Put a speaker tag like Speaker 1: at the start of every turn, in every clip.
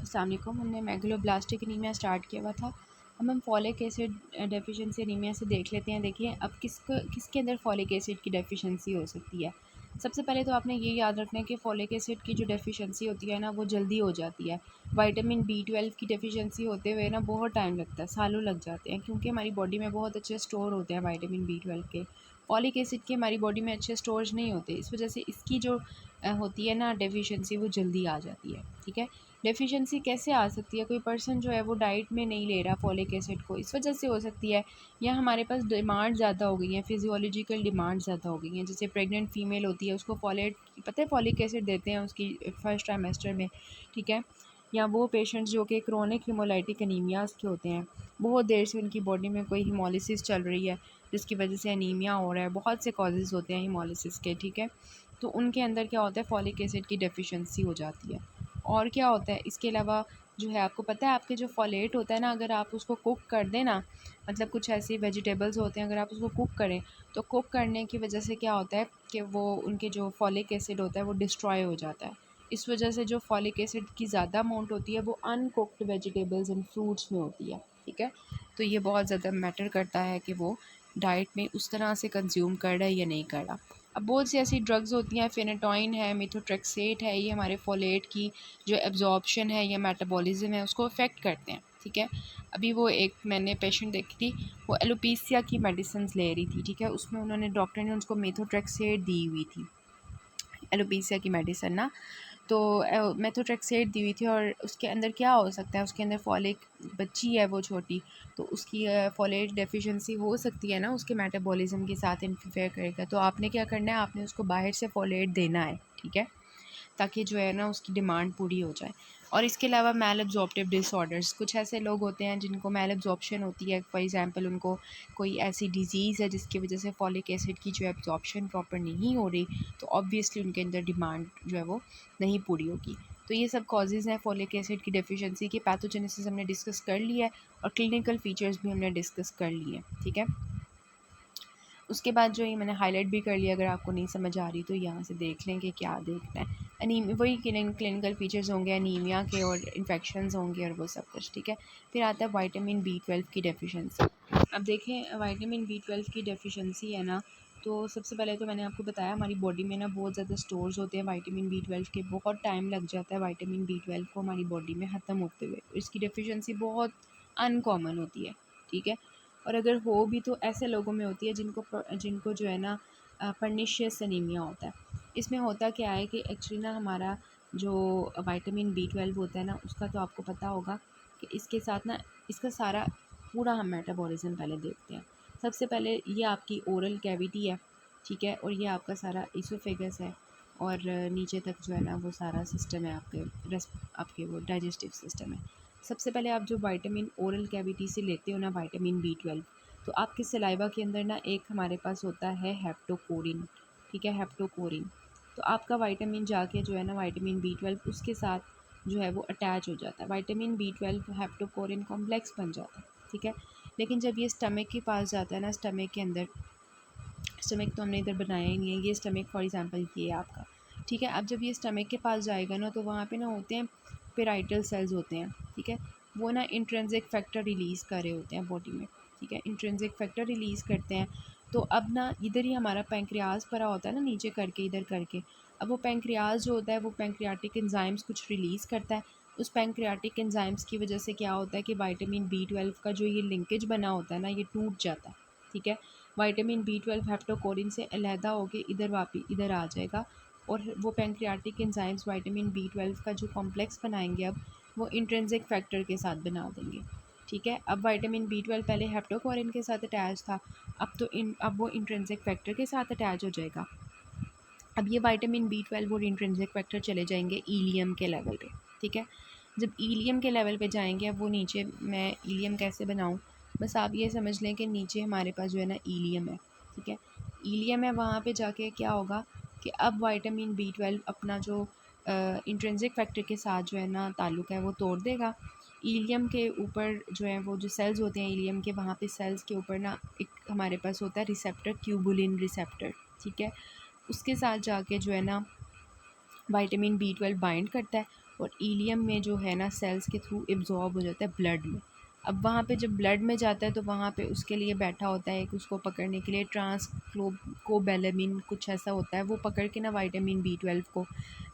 Speaker 1: अस्सलाम वालेकुम। हमने मेगलोब्लास्टिक एनीमिया स्टार्ट किया हुआ था। अब हम फॉलिक एसिड डेफिशिएंसी एनीमिया से देख लेते हैं। देखिए अब किसके अंदर फॉलिक एसिड की डेफिशिएंसी हो सकती है। सबसे पहले तो आपने ये याद रखना है कि फॉलिक एसिड की जो डेफिशिएंसी होती है ना, वो जल्दी हो जाती है। विटामिन B12 की डेफिशिएंसी होते हुए ना बहुत टाइम लगता है, सालों लग जाते हैं, क्योंकि हमारी बॉडी में बहुत अच्छे स्टोर होते हैं विटामिन B12 के। फॉलिक एसिड के हमारी बॉडी में अच्छे स्टोरेज नहीं होते, इस वजह से इसकी जो होती है ना डेफिशिएंसी, वो जल्दी आ जाती है। ठीक है, डेफिशिएंसी कैसे आ सकती है? कोई पर्सन जो है वो डाइट में नहीं ले रहा फॉलिक एसिड को, इस वजह से हो सकती है। या हमारे पास डिमांड ज़्यादा हो गई है, फिजियोलॉजिकल डिमांड ज़्यादा हो गई हैं। जैसे प्रेग्नेंट फीमेल होती है, उसको फॉलेट पता है, फॉलिक एसिड देते हैं उसकी फर्स्ट ट्राइमेस्टर में। ठीक है, या वो पेशेंट्स जो कि क्रोनिक हिमोलाइटिक एनीमियाज़ के होते हैं, बहुत देर से उनकी बॉडी में कोई हिमोलिसिस चल रही है जिसकी वजह से एनीमिया हो रहा है। बहुत से कॉजेज़ होते हैं हिमोलिसिस के। ठीक है, तो उनके अंदर क्या होता है, फॉलिक एसिड की डेफिशिएंसी हो जाती है। और क्या होता है इसके अलावा, जो है आपको पता है, आपके जो फॉलेट होता है ना, अगर आप उसको कुक कर दें ना, मतलब कुछ ऐसे वेजिटेबल्स होते हैं, अगर आप उसको कुक करें तो कुक करने की वजह से क्या होता है कि वो उनके जो फॉलिक एसिड होता है वो डिस्ट्रॉय हो जाता है। इस वजह से जो फॉलिक एसिड की ज़्यादा अमाउंट होती है वो अनकुक्ड वेजिटेबल्स एंड फ्रूट्स में होती है। ठीक है, तो ये बहुत ज़्यादा मैटर करता है कि वो डाइट में उस तरह से कंज्यूम कर रहा है या नहीं कर रहा। अब बहुत सी ऐसी ड्रग्स होती हैं, फेनेटोइन है, मेथोट्रेक्सेट है, ये हमारे फॉलेट की जो एब्जॉर्प्शन है या मेटाबॉलिज्म है उसको अफेक्ट करते हैं। ठीक है, अभी वो एक मैंने पेशेंट देखी थी, वो एलोपीसिया की मेडिसिन ले रही थी। ठीक है, उसमें उन्होंने डॉक्टर ने उसको मेथोट्रेक्सेट दी हुई थी, एलोपीसिया की मेडिसिन ना, तो मेथोट्रेक्सेट दी हुई थी। और उसके अंदर क्या हो सकता है, उसके अंदर फॉलिक, बच्ची है वो छोटी, तो उसकी फॉलेट डेफिशिएंसी हो सकती है ना, उसके मेटाबॉलिज्म के साथ इंटरफेयर करेगा। तो आपने क्या करना है, आपने उसको बाहर से फॉलेट देना है। ठीक है, ताकि जो है ना उसकी डिमांड पूरी हो जाए। और इसके अलावा मैल एब्जॉर्प्टिव डिसऑर्डर्स, कुछ ऐसे लोग होते हैं जिनको मैल एब्जॉर्प्शन होती है। फॉर एग्जांपल उनको कोई ऐसी डिजीज़ है जिसकी वजह से फॉलिक एसिड की जो एब्जॉर्प्शन प्रॉपर नहीं हो रही, तो ऑब्वियसली उनके अंदर डिमांड जो है वो नहीं पूरी होगी। तो ये सब कॉजेज़ हैं फॉलिक एसिड की डेफिशिएंसी की। पैथोजेनेसिस हमने डिस्कस कर लिया है और क्लिनिकल फीचर्स भी हमने डिस्कस कर लिए हैं। ठीक है, उसके बाद जो ये मैंने हाईलाइट भी कर लिया, अगर आपको नहीं समझ आ रही तो यहाँ से देख लें कि क्या देखना है। वही क्लिनिकल फीचर्स होंगे एनीमिया के, और इन्फेक्शंस होंगे और वो सब कुछ। ठीक है, फिर आता है विटामिन B12 की डेफिशिएंसी। अब देखें, विटामिन B12 की डेफिशिएंसी है ना, तो सबसे पहले तो मैंने आपको बताया हमारी बॉडी में ना बहुत ज़्यादा स्टोर्स होते हैं विटामिन B12 के। बहुत टाइम लग जाता है विटामिन B12 को हमारी बॉडी में ख़त्म होते हुए। इसकी डेफिशिएंसी बहुत अनकॉमन होती है। ठीक है, और अगर हो भी तो ऐसे लोगों में होती है जिनको जो है ना पर्निशियस एनीमिया होता है। इसमें होता क्या है कि एक्चुअली ना हमारा जो विटामिन B12 होता है ना, उसका तो आपको पता होगा कि इसके साथ ना, इसका सारा पूरा हम मेटाबॉलिज्म पहले देखते हैं। सबसे पहले ये आपकी ओरल कैविटी है। ठीक है, और ये आपका सारा इसोफेगस है, और नीचे तक जो है ना वो सारा सिस्टम है आपके वो डाइजेस्टिव सिस्टम है। सबसे पहले आप जो विटामिन ओरल कैविटी से लेते हो ना विटामिन B12, तो आपके सलाइवा के अंदर ना एक हमारे पास होता है हेप्टोकोरिन। ठीक है, हेप्टोकोरिन, तो आपका विटामिन जाके जो है ना विटामिन B12 उसके साथ जो है वो अटैच हो जाता है। विटामिन B12 हेप्टोकोरिन कॉम्प्लेक्स बन जाता है। ठीक है, लेकिन जब ये स्टमक के पास जाता है ना, स्टमक के अंदर, स्टमक तो हमने इधर बनाया ही नहीं है, ये स्टमक फॉर एग्जांपल ये है आपका। ठीक है, अब जब ये स्टमक के पास जाएगा ना, तो वहाँ पे ना होते हैं पेराइटल सेल्स होते हैं। ठीक है, वो ना इंट्रिंसिक फैक्टर रिलीज़ कर रहे होते हैं बॉडी में। ठीक है, इंट्रिंसिक फैक्टर रिलीज़ करते हैं। तो अब ना इधर ही हमारा पैंक्रियाज भरा होता है ना, नीचे करके इधर करके। अब वो पैंक्रियाज जो होता है वो पैंक्रियाटिक एंजाइम्स कुछ रिलीज़ करता है। उस पैंक्रियाटिक एंजाइम्स की वजह से क्या होता है कि विटामिन B12 का जो ये लिंकेज बना होता है ना, ये टूट जाता है। ठीक है, विटामिन B12 हेप्टोकोरिन से अलहदा होके इधर आ जाएगा, और वो पैंक्रियाटिक एंजाइम्स विटामिन B12 का जो कॉम्प्लेक्स बनाएंगे, अब वो इंट्रिंसिक फैक्टर के साथ बना देंगे। ठीक है, अब विटामिन B12 पहले हेप्टोकोरिन के साथ अटैच था, अब वो इंट्रिंसिक फैक्टर के साथ अटैच हो जाएगा। अब ये विटामिन B12 और इंट्रिंसिक फैक्टर चले जाएंगे ईलियम के लेवल पे। ठीक है, जब ईलियम के लेवल पे जाएंगे, अब वो नीचे, मैं ईलियम कैसे बनाऊँ, बस आप ये समझ लें कि नीचे हमारे पास जो है ना ईलियम है। ठीक है, ईलियम है, वहाँ पे जाके क्या होगा कि अब विटामिन B12 अपना जो इंट्रिंसिक फैक्टर के साथ जो है ना ताल्लुक़ है वो तोड़ देगा। ईलियम के ऊपर जो है वो जो सेल्स होते हैं ईलियम के, वहाँ पे सेल्स के ऊपर ना एक हमारे पास होता है रिसेप्टर, ट्यूबुलिन रिसेप्टर। ठीक है, उसके साथ जाके जो है ना विटामिन B12 बाइंड करता है, और इलियम में जो है ना सेल्स के थ्रू एब्जॉर्ब हो जाता है ब्लड में। अब वहाँ पे जब ब्लड में जाता है तो वहाँ पे उसके लिए बैठा होता है एक, उसको पकड़ने के लिए ट्रांसकोबैलेमिन कुछ ऐसा होता है, वो पकड़ के ना विटामिन B12 को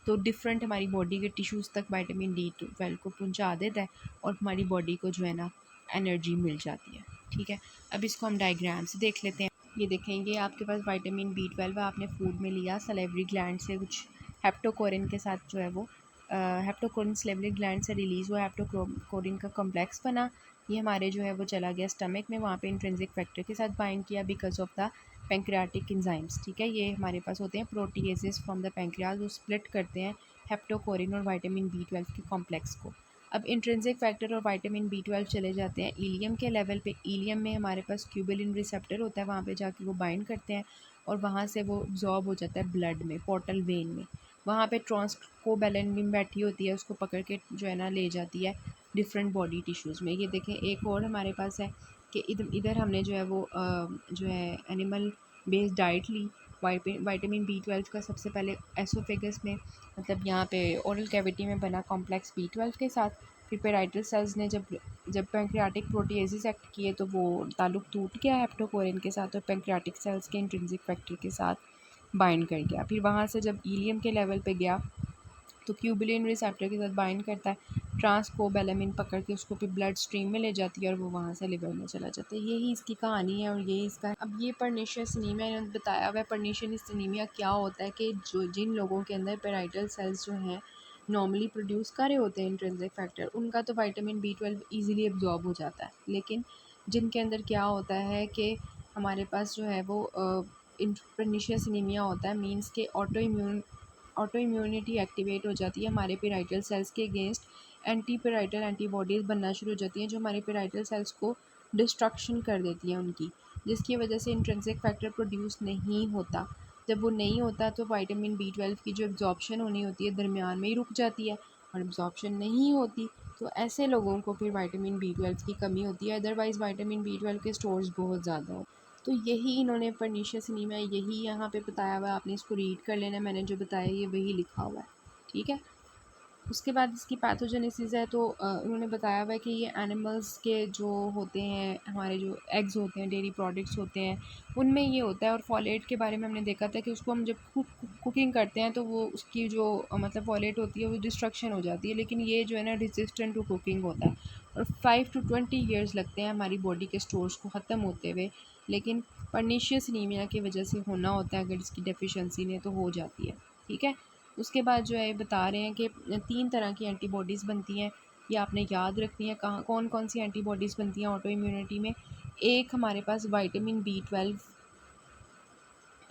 Speaker 1: तो डिफरेंट हमारी बॉडी के टिश्यूज़ तक विटामिन D12 को पहुँचा देता है और हमारी बॉडी को जो है ना एनर्जी मिल जाती है। ठीक है, अब इसको हम डायग्राम से देख लेते हैं। ये देखेंगे आपके पास विटामिन B12 आपने फूड में लिया, सलेवरी ग्लैंड से कुछ हेप्टोकोरिन के साथ जो है वो हेप्टोकोरिन सलेवरी ग्लैंड से रिलीज़ हुआ, हेप्टोकोरिन का कॉम्प्लेक्स बना, ये हमारे जो है वो चला गया स्टमक में, वहाँ पे इंट्रिंसिक फैक्टर के साथ बाइंड किया because of the pancreatic enzymes. ठीक है, ये हमारे पास होते हैं प्रोटीएजेस फ्रॉम द पैंक्रियाज, वो स्प्लिट करते हैं हेप्टोकोरिन और विटामिन B12 के कॉम्प्लेक्स को। अब इंट्रिंसिक फैक्टर और विटामिन B12 चले जाते हैं इलियम के लेवल पे। इलियम में हमारे पास ट्यूबुलिन रिसेप्टर होता है, वहाँ पे जाके वो बाइंड करते हैं और वहाँ से वो अब्जॉर्ब हो जाता है ब्लड में, पोर्टल वेन में। वहाँ पे ट्रांसकोबैलेमिन बैठी होती है, उसको पकड़ के जो है ना ले जाती है डिफरेंट बॉडी टिश्यूज़ में। ये देखें एक और हमारे पास है कि इधर इधर हमने जो है वो जो है एनिमल बेस्ड डाइट ली। विटामिन B12 का सबसे पहले एसोफेगस में, मतलब यहाँ पे ओरल कैविटी में बना कॉम्प्लेक्स B12 के साथ। फिर पेराइटल सेल्स ने जब पैंक्रियाटिक प्रोटीएजेस एक्ट किए तो वो ताल्लुक टूट गया हेप्टोकोरिन के साथ और पैंक्रियाटिक सेल्स के इंट्रिंसिक फैक्टर के साथ बाइंड कर गया। फिर वहाँ से जब इलियम के लेवल पे गया तो ट्यूबुलिन रिसेप्टर के साथ बाइंड करता है, ट्रांसकोबैलेमिन पकड़ के उसको फिर ब्लड स्ट्रीम में ले जाती है और वो वहाँ से लिवर में चला जाता है। यही इसकी कहानी है और यही इसका। अब ये पर्नीशियस एनीमिया इन्होंने बताया हुआ है। पर्नीशियस एनीमिया क्या होता है कि जो जिन लोगों के अंदर पेराइटल सेल्स जो हैं नॉर्मली प्रोड्यूस कर रहे होते हैं इंट्रिंसिक फैक्टर, उनका तो विटामिन B12 ईजिली एब्जॉर्ब हो जाता है। लेकिन जिनके अंदर क्या होता है कि हमारे पास जो है वो पर्नीशियस एनीमिया होता है, मीन्स के ऑटो इम्यूनिटी एक्टिवेट हो जाती है हमारे पेराइटल सेल्स के अगेंस्ट। एंटी पेराइटल एंटीबॉडीज़ बनना शुरू हो जाती हैं जो हमारे पेराइटल सेल्स को डिस्ट्रक्शन कर देती हैं उनकी, जिसकी वजह से इंट्रिंसिक फैक्टर प्रोड्यूस नहीं होता। जब वो नहीं होता तो विटामिन B12 की जो एब्जॉर्प्शन होनी होती है दरमियान में ही रुक जाती है और एब्जॉर्प्शन नहीं होती, तो ऐसे लोगों को फिर विटामिन B12 की कमी होती है। अदरवाइज़ विटामिन B12 के स्टोर्स बहुत ज़्यादा हो। तो यही इन्होंने पर्नीशियस एनीमिया यही यहाँ पे बताया हुआ है, आपने इसको रीड कर लेना है, मैंने जो बताया ये वही लिखा हुआ है। ठीक है, उसके बाद इसकी पैथोजेनेसिस है तो उन्होंने बताया हुआ है कि ये एनिमल्स के जो होते हैं, हमारे जो एग्स होते हैं, डेयरी प्रोडक्ट्स होते हैं, उनमें ये होता है। और फॉलेट के बारे में हमने देखा था कि उसको हम जब कुकिंग करते हैं तो वो उसकी जो मतलब फॉलेट होती है वो डिस्ट्रक्शन हो जाती है, लेकिन ये जो है ना रेजिस्टेंट टू कुकिंग होता है और 5 to 20 ईयर्स लगते हैं हमारी बॉडी के स्टोर्स को ख़त्म होते हुए। लेकिन पर्नीशियस एनीमिया की वजह से होना होता है, अगर इसकी डेफिशिएंसी ने तो हो जाती है। ठीक है, उसके बाद जो है बता रहे हैं कि 3 तरह की एंटीबॉडीज़ बनती हैं, ये आपने याद रखनी है। कहाँ कौन कौन सी एंटीबॉडीज़ बनती हैं ऑटो इम्यूनिटी में। एक हमारे पास विटामिन B12,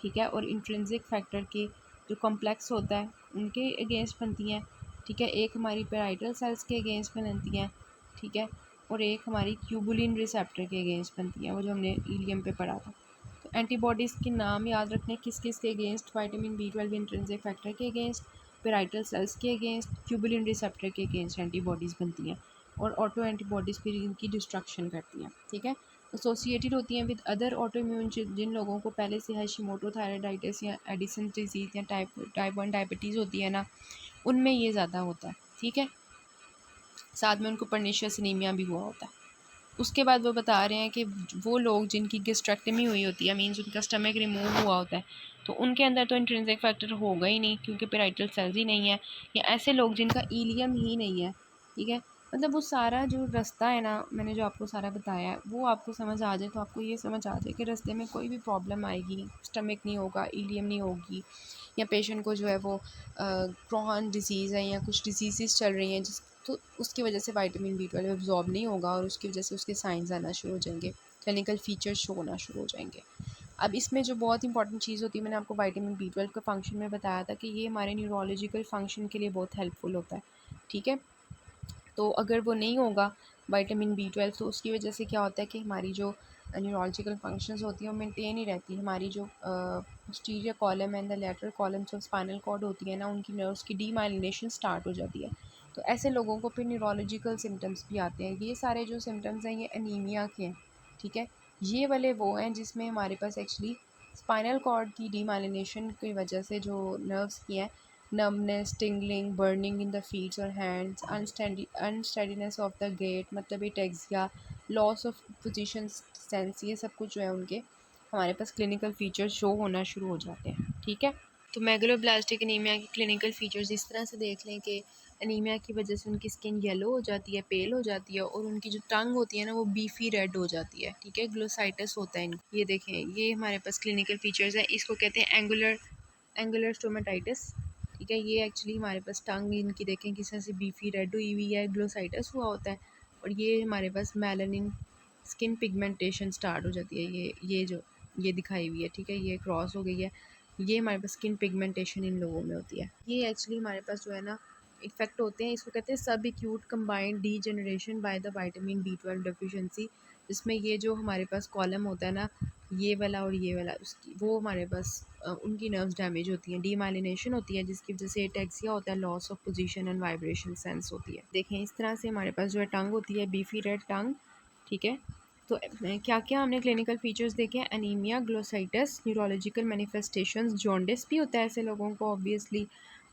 Speaker 1: ठीक है, और इंट्रिंसिक फैक्टर के जो कॉम्प्लेक्स होता है उनके अगेंस्ट बनती हैं। ठीक है, एक हमारी पेराइटल सेल्स के अगेंस्ट बनती हैं। ठीक है, और एक हमारी ट्यूबुलिन रिसेप्टर के अगेंस्ट बनती हैं, वो जो हमने इलियम पे पढ़ा था। तो एंटीबॉडीज़ के नाम याद रखने, किस किस के against, vitamin B12 intrinsic factor के अगेंस्ट, पेराइटल सेल्स के अगेंस्ट, ट्यूबुलिन रिसेप्टर के अगेंस्ट एंटीबॉडीज़ बनती हैं और ऑटो एंटीबॉडीज़ फिर इनकी डिस्ट्रक्शन करती हैं। ठीक है, एसोसिएटेड होती हैं विद अदर ऑटो इम्यून, जिन लोगों को पहले से हाशिमोटो थायराइडाइटिस या एडिसन डिजीज़ या टाइप 1 डायबिटीज़ होती है ना, उनमें ये ज़्यादा होता है। ठीक है, साथ में उनको पर्नीशियस एनीमिया भी हुआ होता है। उसके बाद वो बता रहे हैं कि वो लोग जिनकी गैस्ट्रेक्टमी हुई होती है, मीन्स उनका स्टमक रिमूव हुआ होता है, तो उनके अंदर तो इंट्रिंसिक फैक्टर होगा ही नहीं क्योंकि पेराइटल सेल्स ही नहीं है, या ऐसे लोग जिनका इलियम ही नहीं है। ठीक है, मतलब वो सारा जो रास्ता है ना, मैंने जो आपको सारा बताया है वो आपको समझ आ जाए तो आपको ये समझ आ जाए कि रास्ते में कोई भी प्रॉब्लम आएगी, स्टमक नहीं होगा, इलियम नहीं होगी, या पेशेंट को जो है वो क्रोहन डिजीज़ है या कुछ डिजीज़ चल रही हैं जिस, तो उसकी वजह से विटामिन B12 एब्जॉर्ब नहीं होगा और उसकी वजह से उसके साइंस आना शुरू हो जाएंगे, क्लिनिकल फीचर्स शो होना शुरू हो जाएंगे। अब इसमें जो बहुत इंपॉर्टेंट चीज़ होती है, मैंने आपको विटामिन B12 का फंक्शन में बताया था कि ये हमारे न्यूरोलॉजिकल फंक्शन के लिए बहुत हेल्पफुल होता है। ठीक है, तो अगर वो नहीं होगा विटामिन B12 तो उसकी वजह से क्या होता है कि हमारी जो न्यूरोलॉजिकल फंक्शंस होती हैं वो मेंटेन ही रहती है। हमारी जो posterior column and the lateral columns of spinal cord होती है ना, उनकी नर्व्स की डीमाइलिनेशन स्टार्ट हो जाती है। तो ऐसे लोगों को फिर न्यूरोलॉजिकल सिम्टम्स भी आते हैं। ये सारे जो सिम्टम्स हैं ये एनीमिया के हैं। ठीक है, ये वाले वो हैं जिसमें हमारे पास एक्चुअली स्पाइनल कॉर्ड की डीमाइलिनेशन की वजह से जो नर्व्स की हैं numbness, tingling, burning in the feets और hands, unsteadiness of the gait मतलब ataxia, loss of position sense, ये सब कुछ जो है उनके हमारे पास क्लिनिकल फीचर्स शो होना शुरू हो जाते हैं। ठीक है, तो मेगलोब्लास्टिक एनीमिया के क्लिनिकल फीचर्स इस तरह से देख लें कि एनीमिया की वजह से उनकी स्किन येलो हो जाती है, पेल हो जाती है और उनकी जो टंग होती है ना वो बीफी रेड हो जाती है। ठीक है, ग्लोसाइटिस होता है इनको। ये देखें, ये हमारे पास क्लिनिकल फीचर्स हैं। इसको कहते हैं एंगुलर स्टोमेटाइटिस। ठीक है, ये एक्चुअली हमारे पास टंग इनकी देखें किस तरह से बीफी रेड हुई हुई है, ग्लोसाइटिस हुआ होता है। और ये हमारे पास मेलानिन स्किन पिगमेंटेशन स्टार्ट हो जाती है। ये जो ये दिखाई हुई है, ठीक है, ये क्रॉस हो गई है। ये हमारे पास स्किन पिगमेंटेशन इन लोगों में होती है। ये एक्चुअली हमारे पास जो है ना इफेक्ट होते हैं, इसको कहते हैं सब acute combined D generation by the vitamin B12 deficiency, जिसमें ये जो हमारे पास कॉलम होता है ना, ये वाला और ये वाला, उसकी वो हमारे पास उनकी नर्व्स डैमेज होती हैं, डीमाइलिनेशन होती है, जिसकी वजह से एटेक्सिया होता है, loss of position and vibration sense होती है। देखें, इस तरह से हमारे पास जो है टंग होती है, बीफी रेड टंग। ठीक है, तो क्या क्या हमने क्लिनिकल फीचर्स देखे हैं? Anaemia, glossitis, neurological manifestations, jaundice भी होता है ऐसे लोगों को ऑब्वियसली,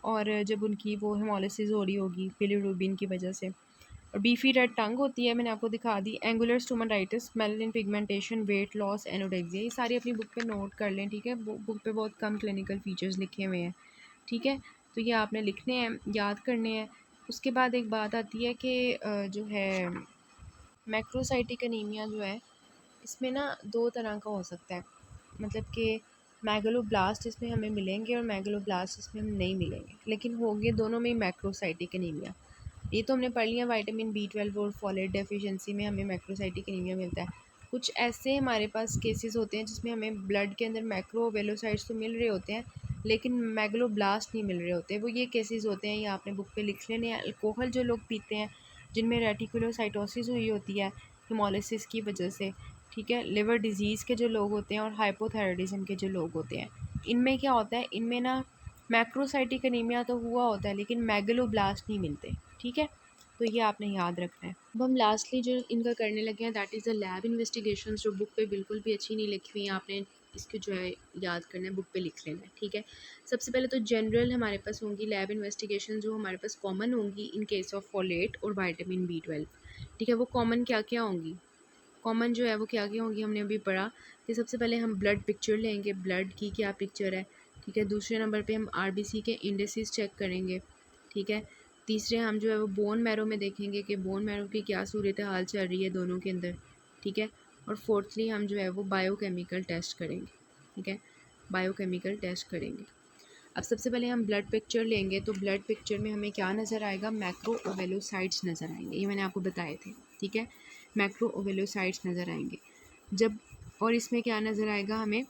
Speaker 1: और जब उनकी वो हेमोलिसिस हो रही होगी बिलीरुबिन की वजह से, और बीफी रेड टंग होती है, मैंने आपको दिखा दी। Angular stomatitis, melanin pigmentation, weight loss, anorexia, ये सारी अपनी बुक पे नोट कर लें। ठीक है, बुक पे बहुत कम क्लिनिकल फीचर्स लिखे हुए हैं। ठीक है, तो ये आपने लिखने हैं, याद करने हैं। उसके बाद एक बात आती है कि जो है मैक्रोसाइटिक एनीमिया जो है, इसमें ना दो तरह का हो सकता है, मतलब कि मैगलोब्लास्ट इसमें हमें मिलेंगे और मैगलोब्लास्ट इसमें हम नहीं मिलेंगे, लेकिन होंगे दोनों में ही मैक्रोसाइटिक एनीमिया। ये तो हमने पढ़ लिया, विटामिन B12 और फॉलेट डेफिशिएंसी में हमें मैक्रोसाइटिक एनीमिया मिलता है। कुछ ऐसे हमारे पास केसेस होते हैं जिसमें हमें ब्लड के अंदर मैक्रोवेलोसाइट्स तो मिल रहे होते हैं लेकिन मैगलोब्लास्ट नहीं मिल रहे होते। वो ये केसेस होते हैं, ये आपने बुक पे लिख लेने हैं। अल्कोहल जो लोग पीते हैं, जिनमें रेटिकुलोसाइटोसिस हुई होती है हेमोलिसिस की वजह से, ठीक है, लिवर डिजीज़ के जो लोग होते हैं और हाइपोथायराइडिज्म के जो लोग होते हैं, इनमें क्या होता है, इनमें ना मैक्रोसाइटिक एनीमिया तो हुआ होता है लेकिन मैगलोब्लास्ट नहीं मिलते। ठीक है, तो ये आपने याद रखना है। अब हम लास्टली जो इनका करने लगे हैं that is the lab investigation, जो बुक पे बिल्कुल भी अच्छी नहीं लिखी हुई हैं, आपने इसको जो है याद करना है, बुक पे लिख लेना है। ठीक है, सबसे पहले तो जनरल हमारे पास होंगी लैब इन्वेस्टिगेशन जो हमारे पास कॉमन होंगी इन केस ऑफ फॉलेट और विटामिन B12। ठीक है, वो कॉमन क्या क्या होंगी? कॉमन जो है वो क्या क्या होंगी, हमने अभी पढ़ा कि सबसे पहले हम ब्लड पिक्चर लेंगे, ब्लड की क्या पिक्चर है। ठीक है, दूसरे नंबर पे हम RBC के इंडेसिस चेक करेंगे। ठीक है, तीसरे हम जो है वो बोन मैरो में देखेंगे कि बोन मैरो की क्या सूरत हाल चल रही है दोनों के अंदर। ठीक है, और फोर्थली हम जो है वो बायोकेमिकल टेस्ट करेंगे। ठीक है, बायोकेमिकल टेस्ट करेंगे। अब सबसे पहले हम ब्लड पिक्चर लेंगे, तो ब्लड पिक्चर में हमें क्या नज़र आएगा? मैक्रो ओवेलोसाइट्स नज़र आएंगे, ये मैंने आपको बताए थे। ठीक है, मैक्रो ओवेलोसाइट्स नज़र आएंगे जब, और इसमें क्या नज़र आएगा हमें?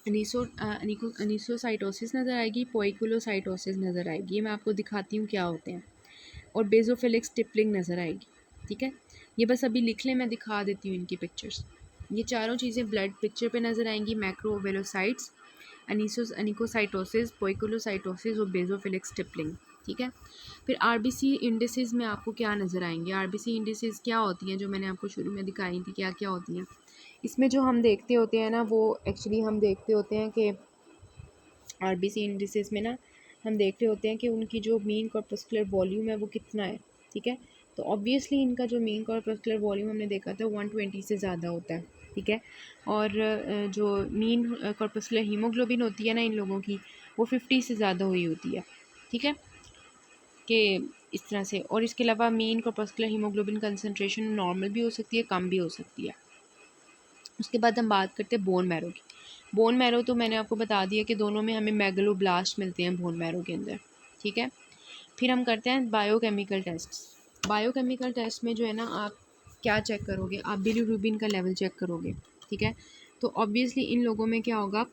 Speaker 1: अनीसोसाइटोसिस नज़र आएगी, पोइकुलोसाइटोसिस नज़र आएगी, ये मैं आपको दिखाती हूँ क्या होते हैं, और बेजोफिलिक स्टिपलिंग नज़र आएगी। ठीक है, ये बस अभी लिख लें, मैं दिखा देती हूँ इनकी पिक्चर्स। ये चारों चीज़ें ब्लड पिक्चर पे नज़र आएंगी, मैक्रो ओवेलोसाइट्स, अनीकोसाइटोसिस, पोइकुलोसाइटोसिस और बेजोफिलिक स्टिपलिंग। ठीक है, फिर RBC इंडिसेस में आपको क्या नज़र आएंगे? RBC इंडिसेस क्या होती हैं, जो मैंने आपको शुरू में दिखाई थी क्या क्या होती हैं। इसमें जो हम देखते होते हैं ना, वो एक्चुअली हम देखते होते हैं कि RBC इंडिसेस में ना हम देख रहे होते हैं कि उनकी जो मीन कॉर्पस्कुलर वॉल्यूम है वो कितना है। ठीक है, तो ऑब्वियसली इनका जो मीन कॉर्पस्कुलर वॉल्यूम हमने देखा था 120 से ज़्यादा होता है। ठीक है, और जो मीन कॉर्पस्कुलर हीमोग्लोबिन होती है ना इन लोगों की, वो 50 से ज़्यादा हुई होती है। ठीक है, कि इस तरह से, और इसके अलावा mean corpuscular haemoglobin concentration normal भी हो सकती है, कम भी हो सकती है। उसके बाद हम बात करते हैं बोन मैरो की। बोन मैरो तो मैंने आपको बता दिया कि दोनों में हमें मैगलोब्लास्ट मिलते हैं बोन मैरो के अंदर। ठीक है, फिर हम करते हैं बायोकेमिकल टेस्ट। बायोकेमिकल टेस्ट में जो है ना, आप क्या चेक करोगे? आप बिलीरुबिन का लेवल चेक करोगे। ठीक है, तो ऑब्वियसली इन लोगों में क्या होगा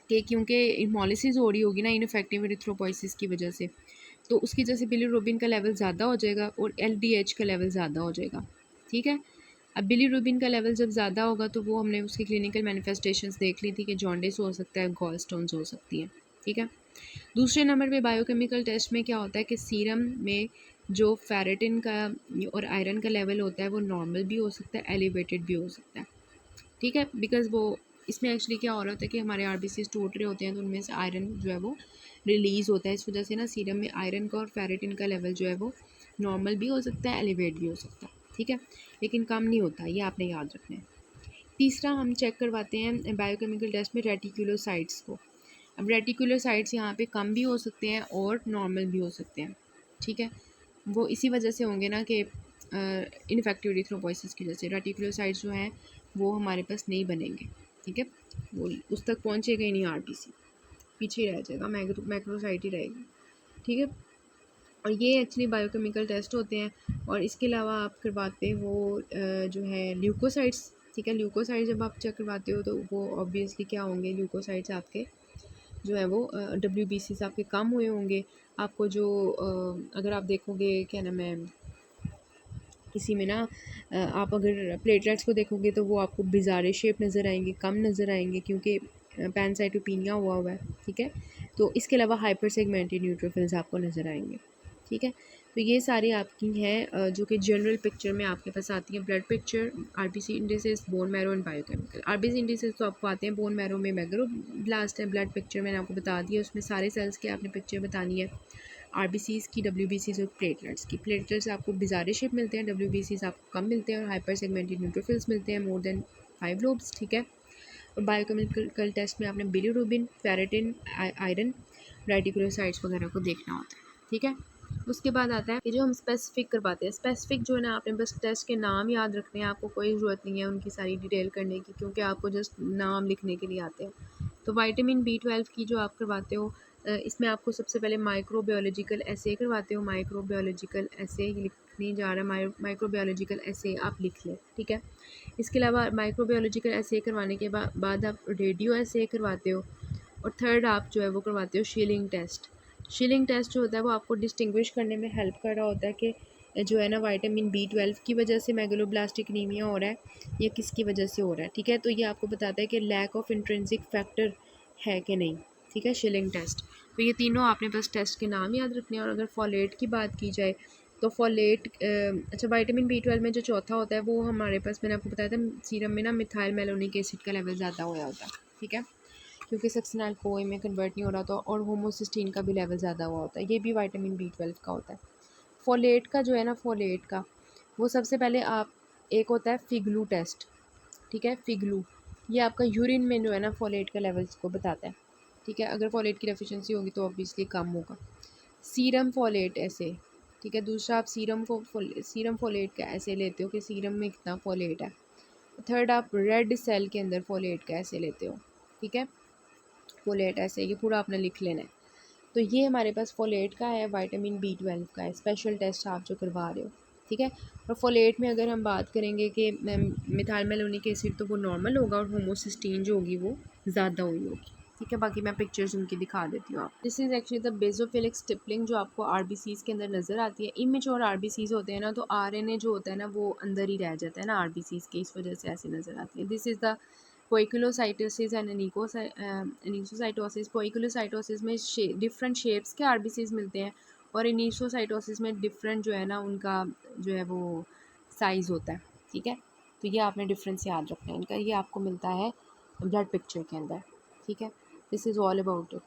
Speaker 1: कि क्योंकि हेमोलिसिस हो रही होगी ना इनफेक्टिव एरिथ्रोपोइसिस की वजह से, तो उसकी वजह से बिलीरुबिन का लेवल ज़्यादा हो जाएगा और LDH का लेवल ज़्यादा हो जाएगा। ठीक है, अब बिलीरुबिन का लेवल जब ज़्यादा होगा तो वो हमने उसकी क्लिनिकल मैनिफेस्टेशंस देख ली थी कि जॉन्डिस हो सकता है, गॉल स्टोन्स हो सकती हैं। ठीक है, दूसरे नंबर पे बायोकेमिकल टेस्ट में क्या होता है कि सीरम में जो फेरेटिन का और आयरन का लेवल होता है वो नॉर्मल भी हो सकता है, एलिवेटेड भी हो सकता है। ठीक है, बिकॉज वो इसमें एक्चुअली क्या हो रहा होता है कि हमारे आरबीसीज टूट रहे होते हैं, तो उनमें से आयरन जो है वो रिलीज़ होता है। इस वजह से ना सीरम में आयरन का और फेरेटिन का लेवल जो है वो नॉर्मल भी हो सकता है, एलिवेट भी हो सकता है, ठीक है, लेकिन कम नहीं होता, ये आपने याद रखना है। तीसरा हम चेक करवाते हैं बायोकेमिकल टेस्ट में रेटिकुलोसाइट्स को। अब रेटिकुलोसाइट्स यहाँ पे कम भी हो सकते हैं और नॉर्मल भी हो सकते हैं, ठीक है। वो इसी वजह से होंगे ना कि इनफेक्टिव एरिथ्रोपॉइसिस की वजह से रेटिकुलोसाइट्स जो हैं वो हमारे पास नहीं बनेंगे, ठीक है, वो उस तक पहुँचेगा ही नहीं आरबीसी, पीछे ही रह जाएगा, मैक्रोसाइट ही रहेगी, ठीक है। और ये एक्चुअली बायोकेमिकल टेस्ट होते हैं। और इसके अलावा आप करवाते हो जो है ल्यूकोसाइट्स, ठीक है। ल्यूकोसाइट्स जब आप चेक करवाते हो तो वो ऑब्वियसली क्या होंगे, ल्यूकोसाइट्स आपके जो है वो WBCs आपके कम हुए होंगे। आपको जो अगर आप देखोगे क्या नाम है किसी में ना आप अगर प्लेटलेट्स को देखोगे तो वो आपको बिज़ारे शेप नज़र आएंगे, कम नज़र आएंगे, क्योंकि पैनसाइटोपिनिया हुआ है, ठीक है। तो इसके अलावा हाइपर सेगमेंटेड न्यूट्रोफिल्स आपको नज़र आएंगे, ठीक है। तो ये सारी आपकी हैं जो कि जनरल पिक्चर में आपके पास आती है। Blood picture, RBC indices, bone marrow and biochemical. RBC indices तो आपको आते हैं बोन मैरो में मैग्रो ब्लास्ट है। ब्लड पिक्चर मैंने आपको बता दिया, उसमें सारे सेल्स की आपने पिक्चर बतानी है। आरबीसीज़ की, डब्ल्यूबीसीज़ और प्लेटलेट्स की। प्लेटलेट्स आपको बिज़ारे शेप मिलते हैं, डब्ल्यूबीसीज़ आपको कम मिलते हैं और हाइपर सेगमेंटेड न्यूट्रोफिल्स मिलते हैं मोर देन 5 लोब्स, ठीक है। और बायोकेमिकल टेस्ट में आपने बिलीरुबिन, फेरेटिन, आयरन, रेटिकुलोसाइट्स वगैरह को देखना होता है, ठीक है। उसके बाद आता है कि जो हम स्पेसिफिक करवाते हैं। स्पेसिफिक जो है ना, आपने बस टेस्ट के नाम याद रखने हैं, आपको कोई ज़रूरत नहीं है उनकी सारी डिटेल करने की, क्योंकि आपको जस्ट नाम लिखने के लिए आते हैं। तो विटामिन B12 की जो आप करवाते हो, इसमें आपको सबसे पहले माइक्रोबायोलॉजिकल एसे करवाते हो। माइक्रोबायोलॉजिकल एसे लिखने जा रहा है, माइक्रोबायोलॉजिकल एसे आप लिख लें, ठीक है। इसके अलावा माइक्रोबायोलॉजिकल एसे करवाने के बाद आप रेडियो एसे करवाते हो। और थर्ड आप जो है वो करवाते हो शीलिंग टेस्ट। शीलिंग टेस्ट जो होता है वो आपको डिस्टिंग्विश करने में हेल्प कर रहा होता है कि जो है ना विटामिन B12 की वजह से मेगलोब्लास्टिक एनीमिया हो रहा है या किसकी वजह से हो रहा है, ठीक है। तो ये आपको बताता है कि लैक ऑफ इंट्रिंसिक फैक्टर है कि नहीं, ठीक है, शीलिंग टेस्ट। तो ये तीनों आपने बस टेस्ट के नाम याद रखने हैं। और अगर फॉलेट की बात की जाए तो फॉलेट अच्छा, विटामिन B12 में जो चौथा होता है वो हमारे पास, मैंने आपको बताया था, सीरम में ना मिथाइल मेलोनिक एसिड का लेवल ज़्यादा हुआ होता है, ठीक है, क्योंकि सक्सिनाइल कोए में कन्वर्ट नहीं हो रहा था। और होमोसिस्टीन का भी लेवल ज़्यादा हुआ होता है, ये भी विटामिन B12 का होता है। फोलेट का जो है ना, फोलेट का वो सबसे पहले आप, एक होता है फिगलू टेस्ट, ठीक है, फिगलू, ये आपका यूरिन में जो है ना फोलेट का लेवल्स को बताता है, ठीक है। अगर फोलेट की डेफिशिएंसी होगी तो ऑब्वियसली कम होगा। सीरम फोलेट ऐसे, ठीक है। दूसरा आप सीरम फोलेट का ऐसे लेते हो कि सीरम में कितना फोलेट है। थर्ड आप रेड सेल के अंदर फोलेट का ऐसे लेते हो, ठीक है। फोलेट ऐसे, ये पूरा आपने लिख लेना है। तो ये हमारे पास फोलेट का है, विटामिन B12 का है, स्पेशल टेस्ट आप जो करवा रहे हो, ठीक है। और फोलेट में अगर हम बात करेंगे कि मिथाइल मेलोनिक एसिड तो वो नॉर्मल होगा और होमोसिस्टीन जो होगी वो ज़्यादा हुई होगी, ठीक है। बाकी मैं पिक्चर्स उनकी दिखा देती हूँ आप। This is actually the basophilic stippling जो आपको आरबीसीज़ के अंदर नज़र आती है। इमेच्योर आरबीसीज़ होते हैं ना, तो आरएनए जो होता है ना वो अंदर ही रह जाता है ना आरबीसीज़ के, इस वजह से ऐसी नज़र आती है। This is the poikilocytosis and anisocytosis. Poikilocytosis में डिफरेंट शेप्स के आरबीसीज मिलते हैं और एनिसोसाइटोसिस में डिफरेंट जो है ना उनका जो है वो साइज़ होता है, ठीक है। तो ये आपने डिफरेंस याद रखना है इनका, ये आपको मिलता है ब्लड पिक्चर के अंदर, ठीक है। This is all about it.